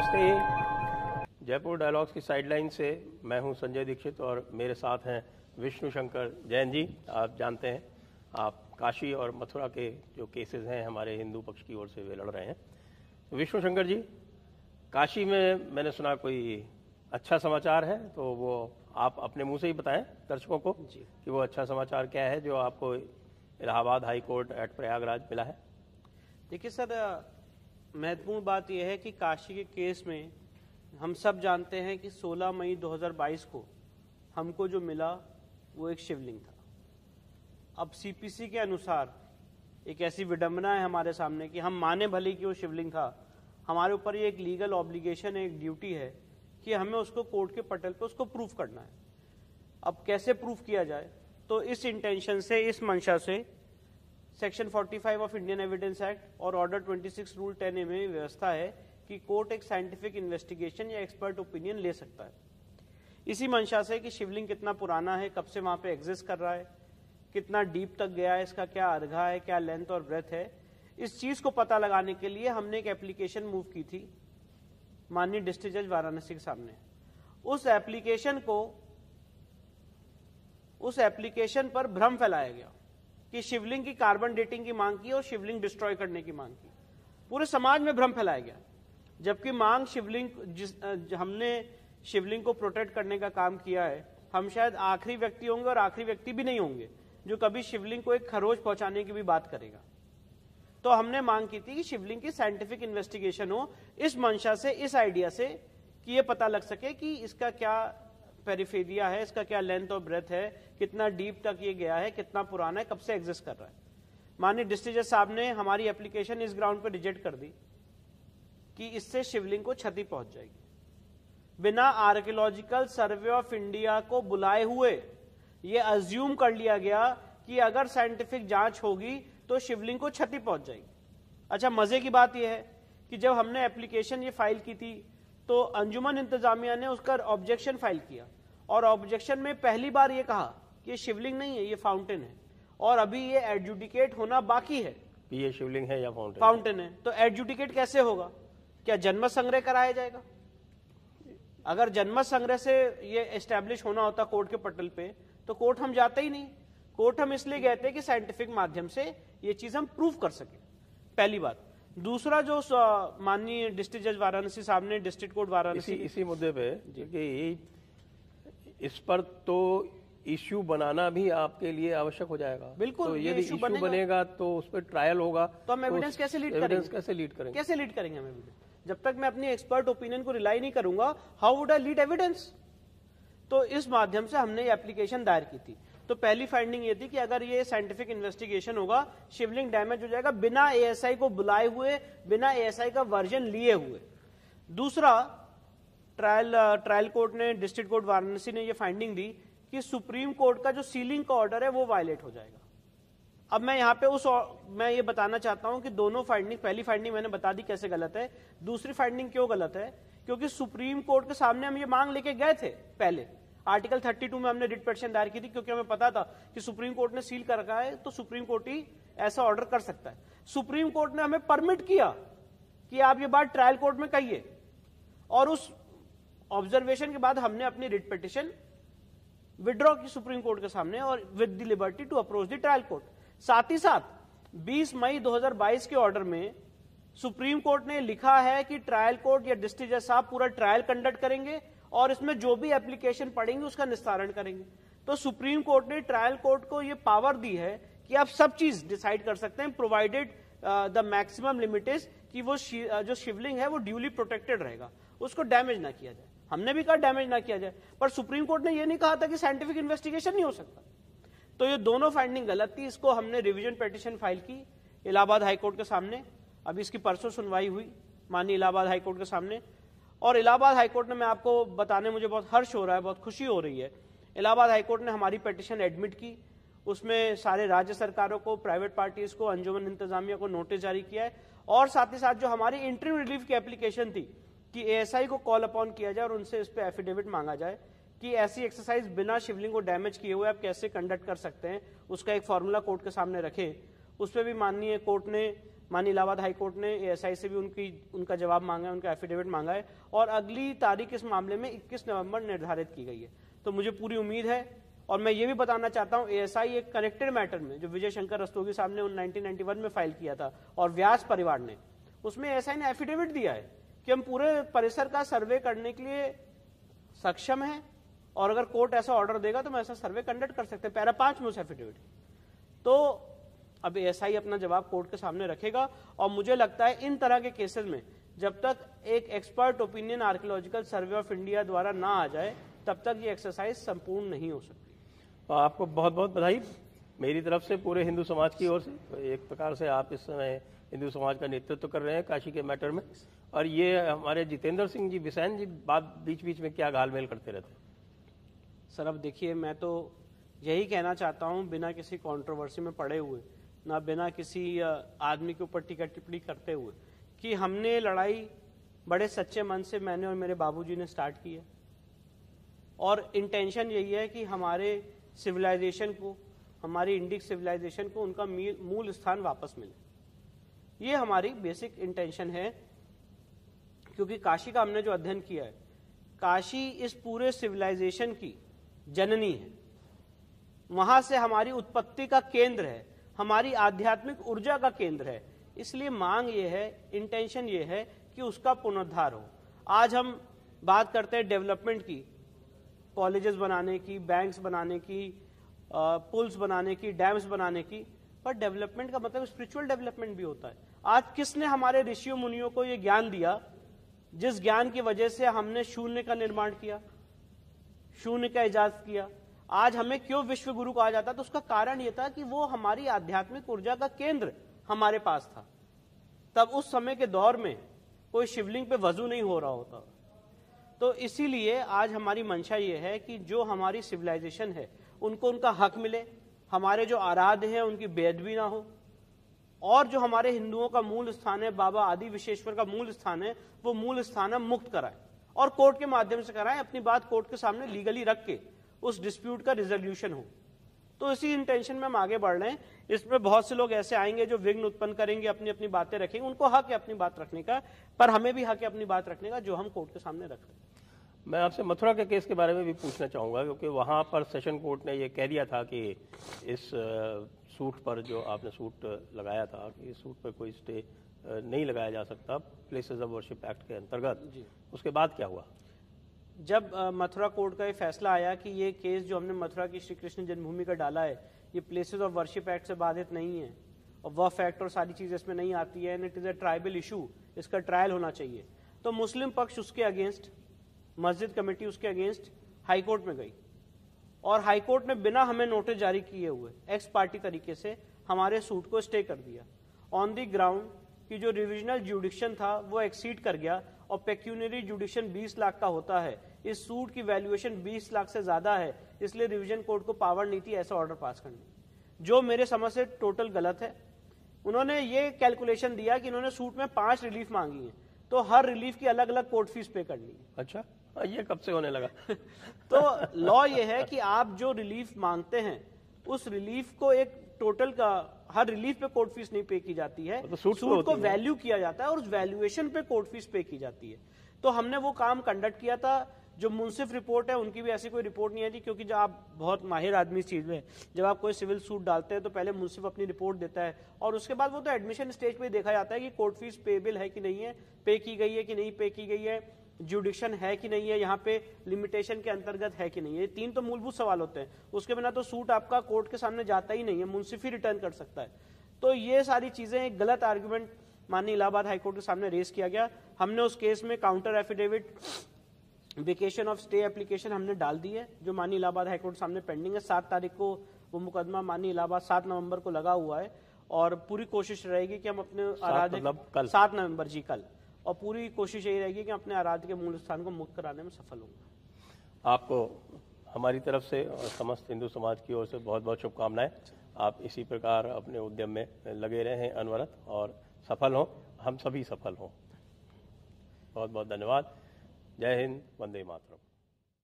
नमस्ते। जयपुर डायलॉग्स की साइडलाइन से मैं हूं संजय दीक्षित और मेरे साथ हैं विष्णु शंकर जैन जी। आप जानते हैं आप काशी और मथुरा के जो केसेस हैं हमारे हिंदू पक्ष की ओर से वे लड़ रहे हैं। विष्णु शंकर जी, काशी में मैंने सुना कोई अच्छा समाचार है, तो वो आप अपने मुंह से ही बताएं दर्शकों को जी कि वो अच्छा समाचार क्या है जो आपको Allahabad high court at Prayagraj मिला है। देखिए सर, महत्वपूर्ण बात यह है कि काशी के केस में हम सब जानते हैं कि 16 मई 2022 को हमको जो मिला वो एक शिवलिंग था। अब सीपीसी के अनुसार एक ऐसी विडंबना है हमारे सामने कि हम माने भले कि वो शिवलिंग था, हमारे ऊपर ये एक लीगल ऑब्लिगेशन है, एक ड्यूटी है कि हमें उसको कोर्ट के पटल पे उसको प्रूफ करना है। अब कैसे प्रूफ किया जाए, तो इस इंटेंशन से, इस मंशा से section 45 of Indian evidence act और ऑर्डर 26 रूल 10A में व्यवस्था है कि कोर्ट एक साइंटिफिक इन्वेस्टिगेशन या एक्सपर्ट ओपिनियन ले सकता है। इसी मंशा से कि शिवलिंग कितना पुराना है, कब से वहां पे एग्जिस्ट कर रहा है, कितना डीप तक गया है, इसका क्या अर्घा है, क्या लेंथ और ब्रेथ है, इस चीज को पता लगाने के लिए हमने एक एप्लीकेशन मूव की थी माननीय डिस्ट्रिक्ट जज वाराणसी के सामने। उस एप्लीकेशन पर भ्रम फैलाया गया कि शिवलिंग की कार्बन डेटिंग की मांग की और शिवलिंग डिस्ट्रॉय करने की मांग की। पूरे समाज में भ्रम फैलाया गया, जबकि मांग हमने शिवलिंग को प्रोटेक्ट करने का काम किया है। हम शायद आखिरी व्यक्ति होंगे और आखिरी व्यक्ति भी नहीं होंगे जो कभी शिवलिंग को एक खरोच पहुंचाने की भी बात करेगा। तो हमने मांग की थी कि शिवलिंग की साइंटिफिक इन्वेस्टिगेशन हो, इस मंशा से, इस आइडिया से कि ये पता लग सके कि इसका क्या पेरिफेरिया है, इसका क्या लेंथ और ब्रेथ है, कितना डीप तक ये गया है, कितना पुराना है, कब से एग्जिस्ट कर रहा है। माननीय डिस्ट्रिक्ट जज साहब ने हमारी एप्लीकेशन इस ग्राउंड पर रिजेक्ट कर दी कि इससे शिवलिंग को क्षति पहुंच जाएगी। बिना आर्कियोलॉजिकल सर्वे ऑफ इंडिया को बुलाए हुए ये अज्यूम कर लिया गया कि अगर साइंटिफिक जांच होगी तो शिवलिंग को क्षति पहुंच जाएगी। अच्छा, मजे की बात यह है कि जब हमने एप्लीकेशन ये फाइल की थी तो अंजुमन इंतजामिया ने उसका ऑब्जेक्शन फाइल किया और ऑब्जेक्शन में पहली बार ये कहा कि ये शिवलिंग नहीं है, ये फाउंटेन है, और अभी ये एडजुडिकेट होना बाकी है। ये शिवलिंग है या फाउंटेन है, तो एडजुडिकेट कैसे होगा? क्या जनमत संग्रह कराया जाएगा? अगर जनमत संग्रह से ये एस्टेब्लिश होना होता कोर्ट के पटल पे, तो कोर्ट हम जाते ही नहीं। कोर्ट हम इसलिए गए थे कि साइंटिफिक माध्यम से ये चीज हम प्रूफ कर सके, पहली बात। दूसरा, जो माननीय डिस्ट्रिक्ट जज वाराणसी साहब ने, डिस्ट्रिक्ट कोर्ट वाराणसी, इसी मुद्दे पे कि इस पर तो इश्यू बनाना भी आपके लिए आवश्यक हो जाएगा। बिल्कुल, तो यदि इश्यू बनेगा तो उस पर ट्रायल होगा, तो हम एविडेंस कैसे लीड करेंगे? कैसे लीड करेंगे हम एविडेंस? जब तक मैं अपनी एक्सपर्ट ओपिनियन को रिलाई नहीं करूंगा, how would I lead evidence? तो इस माध्यम से हमने एप्लीकेशन दायर की थी। तो पहली फाइंडिंग ये थी कि अगर ये साइंटिफिक इन्वेस्टिगेशन होगा, शिवलिंग डैमेज हो जाएगा बिना एएसआई को बुलाए हुए, बिना एएसआई का वर्जन लिए हुए। दूसरा, ट्रायल कोर्ट ने, डिस्ट्रिक्ट कोर्ट वाराणसी ने ये फाइंडिंग दी कि सुप्रीम कोर्ट का जो सीलिंग का ऑर्डर है वो वायलेट हो जाएगा। अब मैं यहां पे मैं ये बताना चाहता हूं कि दोनों फाइंडिंग, पहली फाइंडिंग मैंने बता दी कैसे गलत है, दूसरी फाइंडिंग क्यों गलत है, क्योंकि सुप्रीम कोर्ट के सामने हम ये मांग लेके गए थे पहले। आर्टिकल 32 में हमने रिट पिटीशन दायर की थी, क्योंकि हमें पता था कि सुप्रीम कोर्ट ने सील कर रखा है तो सुप्रीम कोर्ट ही ऐसा ऑर्डर कर सकता है। सुप्रीम कोर्ट ने हमें परमिट किया कि आप ये बात ट्रायल कोर्ट में कहिए, और उस ऑब्जर्वेशन के बाद हमने अपनी रिट पिटीशन विड्रॉ की सुप्रीम कोर्ट के सामने और with the liberty to approach the trial court. साथ ही साथ 20 मई 2022 के ऑर्डर में सुप्रीम कोर्ट ने लिखा है कि ट्रायल कोर्ट या डिस्ट्रिक्ट जज साहब पूरा ट्रायल कंडक्ट करेंगे और इसमें जो भी एप्लीकेशन पड़ेंगे उसका निस्तारण करेंगे। तो सुप्रीम कोर्ट ने ट्रायल कोर्ट को यह पावर दी है कि आप सब चीज डिसाइड कर सकते हैं, provided the maximum limit is कि वो जो शिवलिंग है वो ड्यूली प्रोटेक्टेड रहेगा, उसको डैमेज ना किया जाए। हमने भी कहा डैमेज ना किया जाए, पर सुप्रीम कोर्ट ने यह नहीं कहा था कि साइंटिफिक इन्वेस्टिगेशन नहीं हो सकता। तो ये दोनों फाइंडिंग गलत थी। इसको हमने रिवीजन पिटीशन फाइल की इलाहाबाद हाईकोर्ट के सामने। अभी इसकी परसों सुनवाई हुई माननीय इलाहाबाद हाईकोर्ट के सामने, और इलाहाबाद हाईकोर्ट ने, मैं आपको बताने मुझे बहुत हर्ष हो रहा है, बहुत खुशी हो रही है, इलाहाबाद हाईकोर्ट ने हमारी पिटीशन एडमिट की। उसमें सारे राज्य सरकारों को, प्राइवेट पार्टीज को, अंजुमन इंतजामिया को नोटिस जारी किया है, और साथ ही साथ जो हमारी इंटरिम रिलीफ की एप्लीकेशन थी कि एएसआई को कॉल अपॉन किया जाए और उनसे इस पे एफिडेविट मांगा जाए कि ऐसी एक्सरसाइज बिना शिवलिंग को डैमेज किए हुए आप कैसे कंडक्ट कर सकते हैं, उसका एक फॉर्मूला कोर्ट के सामने रखे। उस पर भी माननीय कोर्ट ने माननीय इलाहाबाद हाईकोर्ट ने एएसआई से भी उनका जवाब मांगा है, उनका एफिडेविट मांगा है और अगली तारीख इस मामले में 21 नवंबर निर्धारित की गई है। तो मुझे पूरी उम्मीद है और मैं ये भी बताना चाहता हूं एएसआई एक कनेक्टेड मैटर में जो विजय शंकर रस्तोगी साहब ने 1991 में फाइल किया था और व्यास परिवार ने, उसमें एएसआई ने एफिडेविट दिया है कि हम पूरे परिसर का सर्वे करने के लिए सक्षम हैं और अगर कोर्ट ऐसा ऑर्डर देगा तो हम ऐसा सर्वे कंडक्ट कर सकते हैं। पैरा 5 में उस एफिडेविट। तो अब एएसआई अपना जवाब कोर्ट के सामने रखेगा और मुझे लगता है इन तरह के केसेस में जब तक एक expert opinion archaeological survey of India द्वारा ना आ जाए तब तक ये एक्सरसाइज संपूर्ण नहीं हो सकती। तो आपको बहुत बहुत बधाई मेरी तरफ से, पूरे हिंदू समाज की ओर से। एक प्रकार से आप इस समय हिंदू समाज का नेतृत्व कर रहे हैं काशी के मैटर में, और ये हमारे जितेंद्र सिंह जी बिसैन जी बात बीच बीच में क्या घालमेल करते रहते हैं। सर अब देखिए, मैं तो यही कहना चाहता हूं बिना किसी कंट्रोवर्सी में पड़े हुए, ना बिना किसी आदमी के ऊपर टीका टिप्पणी करते हुए, कि हमने लड़ाई बड़े सच्चे मन से मैंने और मेरे बाबूजी ने स्टार्ट की है और इंटेंशन यही है कि हमारे सिविलाइजेशन को, हमारी इंडिक सिविलाइजेशन को उनका मूल स्थान वापस मिले। ये हमारी बेसिक इंटेंशन है, क्योंकि काशी का हमने जो अध्ययन किया है, काशी इस पूरे सिविलाइजेशन की जननी है, वहां से हमारी उत्पत्ति का केंद्र है, हमारी आध्यात्मिक ऊर्जा का केंद्र है। इसलिए मांग ये है, इंटेंशन ये है कि उसका पुनरुद्धार हो। आज हम बात करते हैं डेवलपमेंट की, कॉलेजेस बनाने की, बैंक्स बनाने की, पुल्स बनाने की, डैम्स बनाने की, पर डेवलपमेंट का मतलब स्पिरिचुअल डेवलपमेंट भी होता है। आज किसने हमारे ऋषियों मुनियों को ये ज्ञान दिया जिस ज्ञान की वजह से हमने शून्य का निर्माण किया, शून्य का इजाद किया। आज हमें क्यों विश्व गुरु कहा जाता, तो उसका कारण यह था कि वो हमारी आध्यात्मिक ऊर्जा का केंद्र हमारे पास था। तब उस समय के दौर में कोई शिवलिंग पे वजू नहीं हो रहा होता। तो इसीलिए आज हमारी मंशा ये है कि जो हमारी सिविलाइजेशन है उनको उनका हक मिले, हमारे जो आराध्य हैं उनकी बेअदबी ना हो, और जो हमारे हिंदुओं का मूल स्थान है, बाबा आदि विश्वेश्वर का मूल स्थान है, वो मूल स्थान हम मुक्त कराएं और कोर्ट के माध्यम से कराएं, अपनी बात कोर्ट के सामने लीगली रख के उस डिस्प्यूट का रिजोल्यूशन हो। तो इसी इंटेंशन में हम आगे बढ़ रहे हैं। इसमें बहुत से लोग ऐसे आएंगे जो विघ्न उत्पन्न करेंगे, अपनी अपनी बातें रखेंगे, उनको हक है अपनी बात रखने का, पर हमें भी हक है अपनी बात रखने का जो हम कोर्ट के सामने रख रहे हैं। मैं आपसे मथुरा के केस के बारे में भी पूछना चाहूँगा, क्योंकि वहाँ पर सेशन कोर्ट ने ये कह दिया था कि इस सूट पर जो आपने सूट लगाया था कि इस सूट पर कोई स्टे नहीं लगाया जा सकता प्लेसेस ऑफ वर्शिप एक्ट के अंतर्गत। उसके बाद क्या हुआ? जब मथुरा कोर्ट का ये फैसला आया कि ये केस जो हमने मथुरा की श्री कृष्ण जन्मभूमि का डाला है ये प्लेसेस ऑफ वर्शिप एक्ट से बाधित नहीं है और वफ एक्ट और सारी चीज़ इसमें नहीं आती है, and it is a tribal issue, इसका ट्रायल होना चाहिए, तो मुस्लिम पक्ष उसके अगेंस्ट, मस्जिद कमेटी उसके अगेंस्ट हाई कोर्ट में गई और हाई कोर्ट ने बिना हमें नोटिस जारी किए हुए एक्स पार्टी तरीके से हमारे सूट को स्टे कर दिया ऑन द ग्राउंड कि जो रिविजनल जुडिक्शन था वो एक्सीड कर गया और पेक्यूनरी जुडिक्शन 20 लाख का होता है, इस सूट की वैल्यूएशन 20 लाख से ज्यादा है, इसलिए रिवीजन कोर्ट को पावर नहीं थी ऐसा ऑर्डर पास करने, जो मेरे समझ से टोटल गलत है। उन्होंने ये कैलकुलेशन दिया कि इन्होंने सूट में 5 रिलीफ मांगी है तो हर रिलीफ की अलग अलग कोर्ट फीस पे करनी है। अच्छा, ये कब से होने लगा? तो लॉ ये है कि आप जो रिलीफ मांगते हैं उस रिलीफ को एक टोटल का हर रिलीफ पे कोर्ट फीस नहीं पे की जाती है, तो सूट को वैल्यू किया जाता है और उस वैल्यूएशन पे कोर्ट फीस पे की जाती है। तो हमने वो काम कंडक्ट किया था। जो मुंसिफ रिपोर्ट है उनकी भी ऐसी कोई रिपोर्ट नहीं आई थी, क्योंकि जब आप बहुत माहिर आदमी इस चीज में, जब आप कोई सिविल सूट डालते हैं तो पहले मुंसिफ अपनी रिपोर्ट देता है और उसके बाद वो तो एडमिशन स्टेज पे देखा जाता है कि कोर्ट फीस पेबल है कि नहीं है, पे की गई है कि नहीं पे की गई है, जुडिक्शन है कि नहीं है, यहाँ पे लिमिटेशन के अंतर्गत है कि नहीं है। ये 3 तो मूलभूत सवाल होते हैं, उसके बिना तो सूट आपका कोर्ट के सामने जाता ही नहीं है, मुंसिफ ही रिटर्न कर सकता है। तो ये सारी चीजें एक गलत आर्गुमेंट माननीय इलाहाबाद हाईकोर्ट के सामने रेस किया गया। हमने उस केस में counter affidavit, vacation of stay application हमने डाल दी है जो माननीय इलाहाबाद हाईकोर्ट के सामने पेंडिंग है। 7 तारीख को वो मुकदमा माननीय इलाहाबाद 7 नवंबर को लगा हुआ है और पूरी कोशिश रहेगी कि हम अपने आराध्य 7 नवंबर जी कल, और पूरी कोशिश यही रहेगी कि अपने आराध्य के मूल स्थान को मुक्त कराने में सफल होंगे। आपको हमारी तरफ से और समस्त हिंदू समाज की ओर से बहुत बहुत शुभकामनाएं। आप इसी प्रकार अपने उद्यम में लगे रहें अनवरत और सफल हों, हम सभी सफल हों। बहुत बहुत धन्यवाद। जय हिंद, वंदे मातरम।